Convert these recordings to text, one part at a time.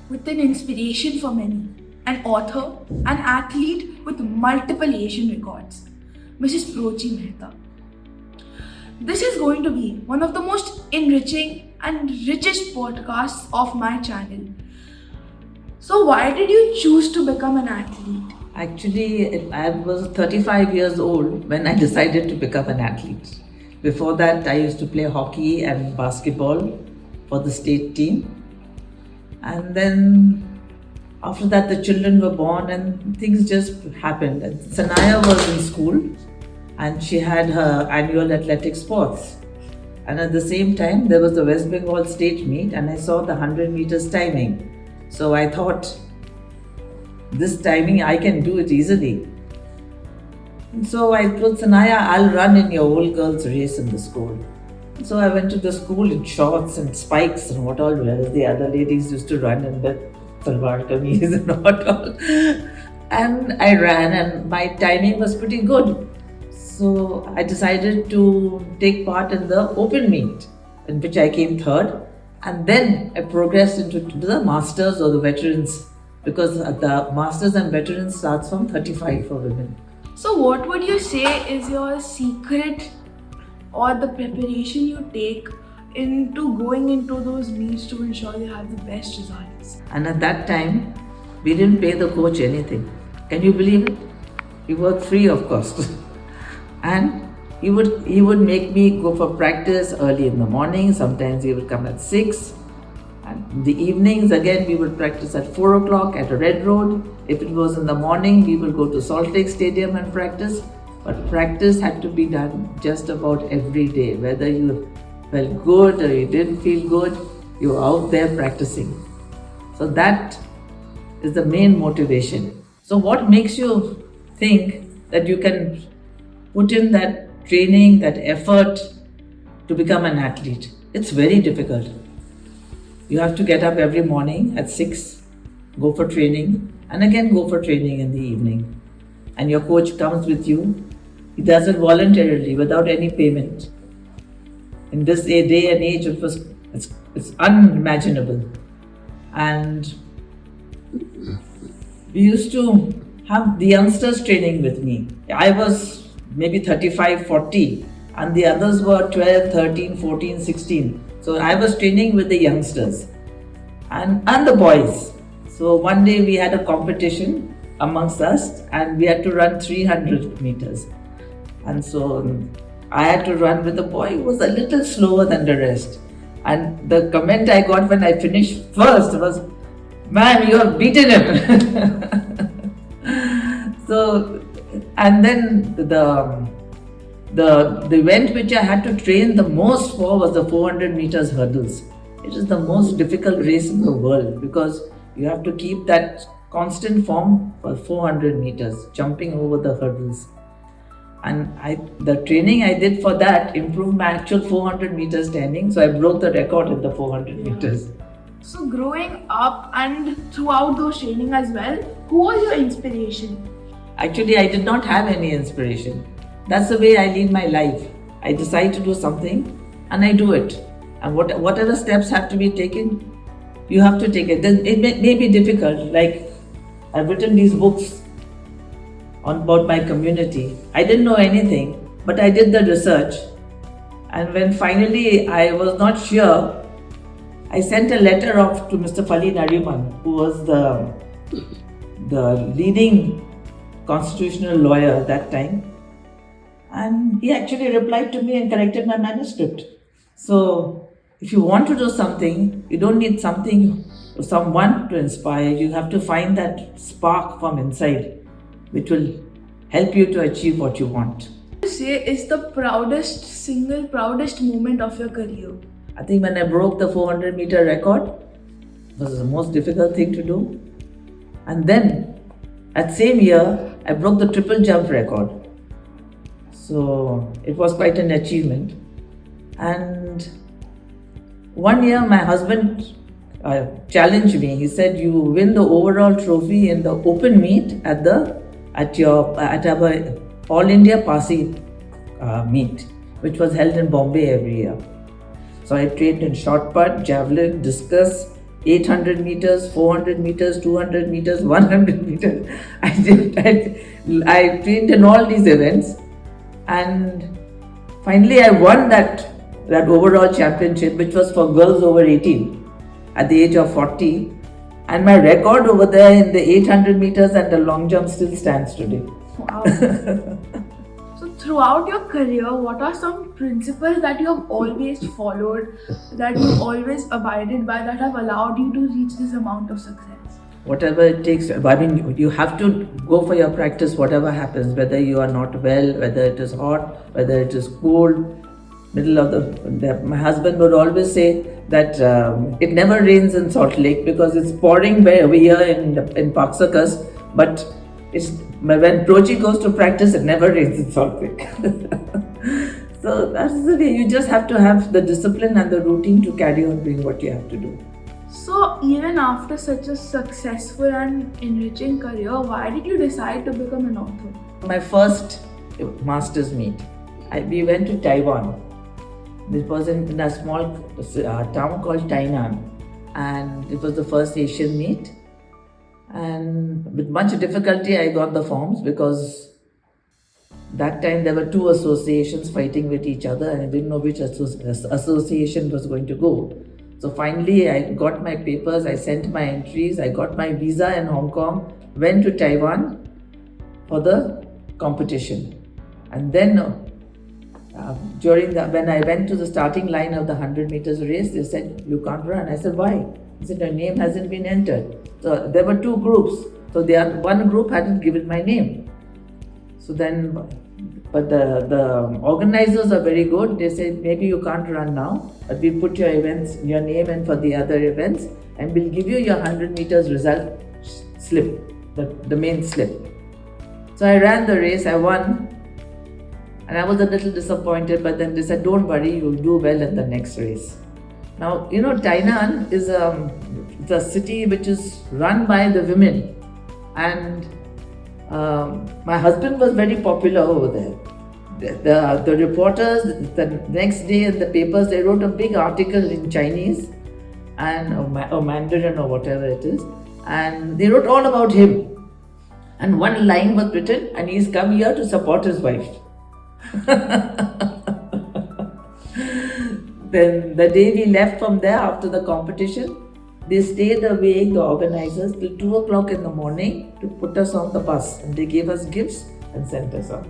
with an inspiration for many, an author, an athlete with multiple Asian records, Mrs. Prochy Mehta. This is going to be one of the most enriching and richest podcasts of my channel. So, why did you choose to become an athlete? Actually, I was 35 years old when I decided to become an athlete. Before that, I used to play hockey and basketball for the state team. And then after that, the children were born and things just happened. And Sanaya was in school and she had her annual athletic sports. And at the same time, there was the West Bengal state meet and I saw the 100 meters timing. So I thought, this timing, I can do it easily. And so I told Sanaya, I'll run in your old girls race in the school. So I went to the school in shorts and spikes and what all else the other ladies used to run in the salwar kameez and what all. And I ran and my timing was pretty good. So I decided to take part in the open meet in which I came third. And then I progressed into the masters or the veterans because the masters and veterans starts from 35 for women. So, what would you say is your secret or the preparation you take into going into those meets to ensure you have the best results? And at that time, we didn't pay the coach anything. Can you believe it? He worked free of cost. And he would make me go for practice early in the morning. Sometimes he would come at 6. And in the evenings, again, we would practice at 4 o'clock at a red road. If it was in the morning, we would go to Salt Lake Stadium and practice. But practice had to be done just about every day. Whether you felt good or you didn't feel good, you were out there practicing. So that is the main motivation. So what makes you think that you can put in that training, that effort to become an athlete? It's very difficult. You have to get up every morning at 6, go for training, and again go for training in the evening. And your coach comes with you. He does it voluntarily without any payment. In this day and age, it's unimaginable. And we used to have the youngsters training with me. I was maybe 35, 40, and the others were 12, 13, 14, 16. So I was training with the youngsters and the boys. So one day we had a competition amongst us and we had to run 300 meters. And so I had to run with a boy who was a little slower than the rest. And the comment I got when I finished first was, "Ma'am, you have beaten him." So, and then the event which I had to train the most for was the 400 meters hurdles. It is the most difficult race in the world because you have to keep that constant form for 400 meters, jumping over the hurdles. And the training I did for that improved my actual 400 meters timing, so I broke the record in the 400 meters. So, growing up and throughout those training as well, who was your inspiration? Actually, I did not have any inspiration. That's the way I lead my life. I decide to do something and I do it. And whatever steps have to be taken, you have to take it. Then it may be difficult. Like I've written these books about my community. I didn't know anything, but I did the research. And when finally I was not sure, I sent a letter off to Mr. Fali Nariman, who was the leading constitutional lawyer at that time. And he actually replied to me and corrected my manuscript. So if you want to do something, you don't need someone to inspire. You have to find that spark from inside, which will help you to achieve what you want. What would you say is the proudest moment of your career? I think when I broke the 400 meter record, it was the most difficult thing to do. And then, that same year, I broke the triple jump record. So it was quite an achievement. And one year my husband challenged me. He said, "You win the overall trophy in the open meet at our All India Pasi meet, which was held in Bombay every year." So I trained in short put, javelin, discus, 800 meters, 400 meters, 200 meters, 100 meters. I trained in all these events, and finally I won that overall championship, which was for girls over 18 at the age of 40. And my record over there in the 800 meters and the long jump still stands today. Wow. So throughout your career, what are some principles that you have always followed, that you always abided by, that have allowed you to reach this amount of success? Whatever it takes, I mean, you have to go for your practice, whatever happens, whether you are not well, whether it is hot, whether it is cold. My husband would always say that it never rains in Salt Lake because it's pouring over here in Park Circus, but when Prochy goes to practice, it never rains in Salt Lake. So that's the way. You just have to have the discipline and the routine to carry on doing what you have to do. So even after such a successful and enriching career, why did you decide to become an author? My first master's meet, we went to Taiwan. This was in a small town called Tainan, and it was the first Asian meet. And with much difficulty, I got the forms because that time there were two associations fighting with each other, and I didn't know which association was going to go. So finally, I got my papers, I sent my entries, I got my visa in Hong Kong, went to Taiwan for the competition. And then when I went to the starting line of the 100 meters race, they said, "You can't run." I said, "Why?" They said, "Your name hasn't been entered." So there were two groups. So one group hadn't given my name. So then, but the organizers are very good. They said, "Maybe you can't run now, but we put your name in for the other events, and we'll give you your 100 meters result slip, the main slip." So I ran the race, I won, and I was a little disappointed, but then they said, "Don't worry, you'll do well in the next race." Now, Tainan is a city which is run by the women, and my husband was very popular over there. The reporters, the next day in the papers, they wrote a big article in Chinese or Mandarin or whatever it is, and they wrote all about him. And one line was written, "And he's come here to support his wife." Then the day we left from there after the competition, they stayed awake, the organizers, till 2 o'clock in the morning to put us on the bus, and they gave us gifts and sent us on.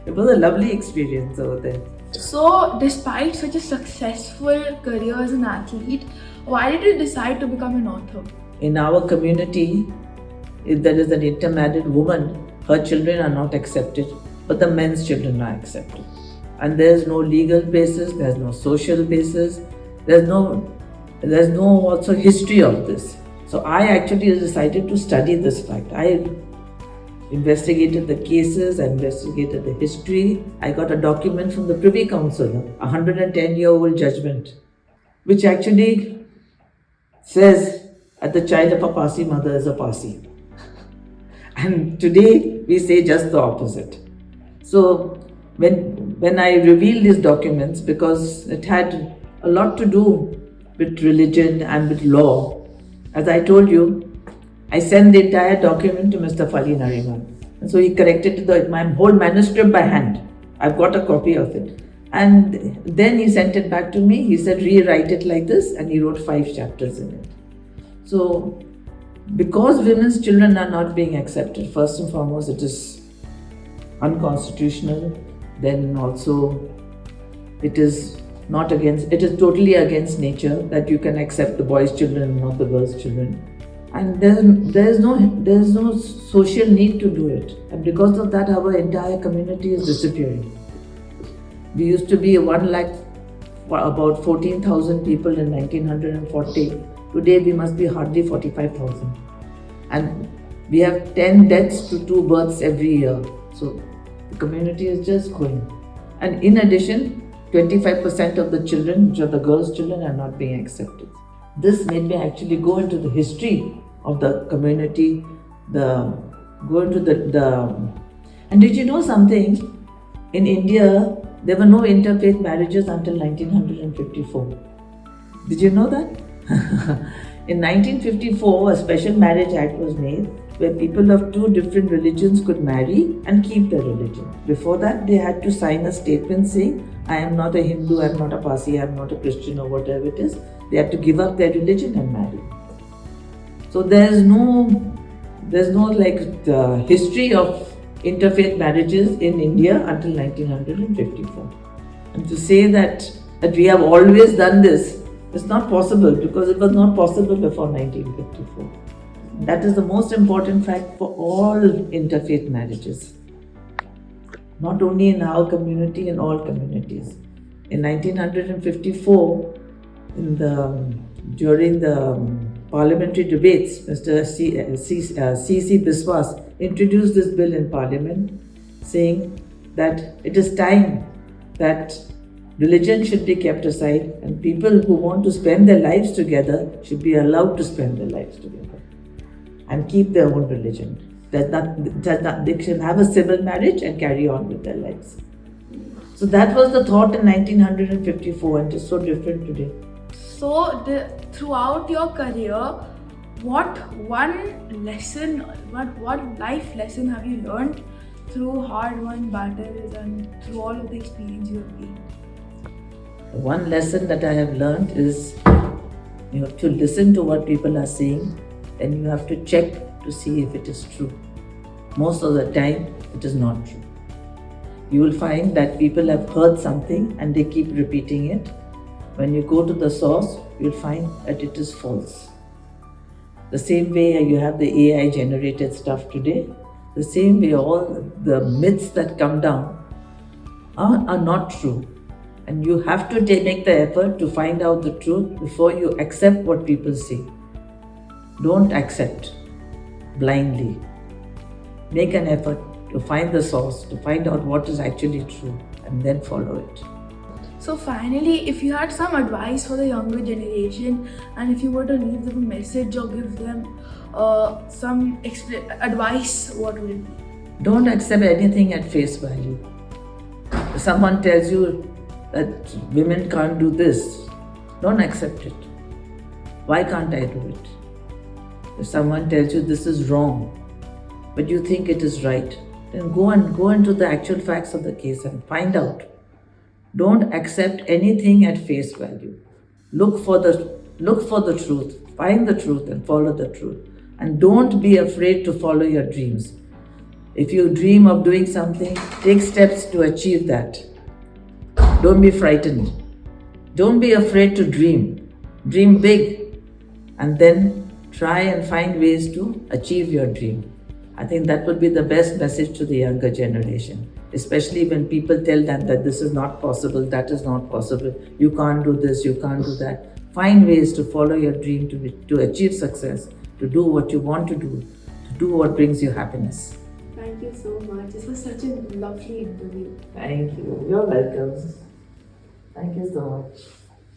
It was a lovely experience over there. So, despite such a successful career as an athlete, why did you decide to become an author? In our community, if there is an intermarried woman, her children are not accepted, but the men's children are accepted. And there is no legal basis, there is no social basis, there is no also history of this. So I actually decided to study this fact. I investigated the cases, I investigated the history. I got a document from the Privy Council, a 110-year-old judgment, which actually says that the child of a Parsi mother is a Parsi. And today we say just the opposite. So when I revealed these documents, because it had a lot to do with religion and with law, as I told you, I sent the entire document to Mr. Fali Nariman. And so he corrected my whole manuscript by hand. I've got a copy of it. And then he sent it back to me. He said, "Rewrite it like this," and he wrote 5 chapters in it. So, because women's children are not being accepted, first and foremost, it is unconstitutional. Then also, it is totally against nature that you can accept the boys' children and not the girls' children. And there is no social need to do it. And because of that, our entire community is disappearing. We used to be 1 lakh, about 14,000 people in 1940. Today we must be hardly 45,000. And we have 10 deaths to 2 births every year. So the community is just going. And in addition, 25% of the children, which are the girls' children, are not being accepted. This made me actually go into the history of the community, and did you know something? In India, there were no interfaith marriages until 1954. Did you know that? In 1954, a special marriage act was made where people of two different religions could marry and keep their religion. Before that, they had to sign a statement saying, I am not a Hindu, I am not a Parsi, I am not a Christian, or whatever it is. They had to give up their religion and marry. So there's no like the history of interfaith marriages in India until 1954. And to say that we have always done this is not possible, because it was not possible before 1954. That is the most important fact for all interfaith marriages. Not only in our community, in all communities. In 1954, during the parliamentary debates, Mr. C.C. Biswas introduced this bill in Parliament, saying that it is time that religion should be kept aside and people who want to spend their lives together should be allowed to spend their lives together and keep their own religion. That they should have a civil marriage and carry on with their lives. So that was the thought in 1954, and it is so different today. So, throughout your career, what one lesson, what life lesson have you learned through hard-won battles and through all of the experience you have gained? One lesson that I have learned is you have to listen to what people are saying, and you have to check to see if it is true. Most of the time, it is not true. You will find that people have heard something and they keep repeating it. When you go to the source, you'll find that it is false. The same way you have the AI generated stuff today, the same way all the myths that come down are not true. And you have to make the effort to find out the truth before you accept what people say. Don't accept blindly. Make an effort to find the source, to find out what is actually true, and then follow it. So finally, if you had some advice for the younger generation, and if you were to leave them a message or give them some advice, what would it be? Don't accept anything at face value. If someone tells you that women can't do this, don't accept it. Why can't I do it? If someone tells you this is wrong, but you think it is right, then go into the actual facts of the case and find out. Don't accept anything at face value. Look for the truth, find the truth and follow the truth. And don't be afraid to follow your dreams. If you dream of doing something, take steps to achieve that. Don't be frightened. Don't be afraid to dream. Dream big, and then try and find ways to achieve your dream. I think that would be the best message to the younger generation, especially when people tell them that this is not possible, that is not possible, you can't do this, you can't do that. Find ways to follow your dream, to achieve success, to do what you want to do what brings you happiness. Thank you so much. This was such a lovely interview. Thank you. You're welcome. Thank you so much.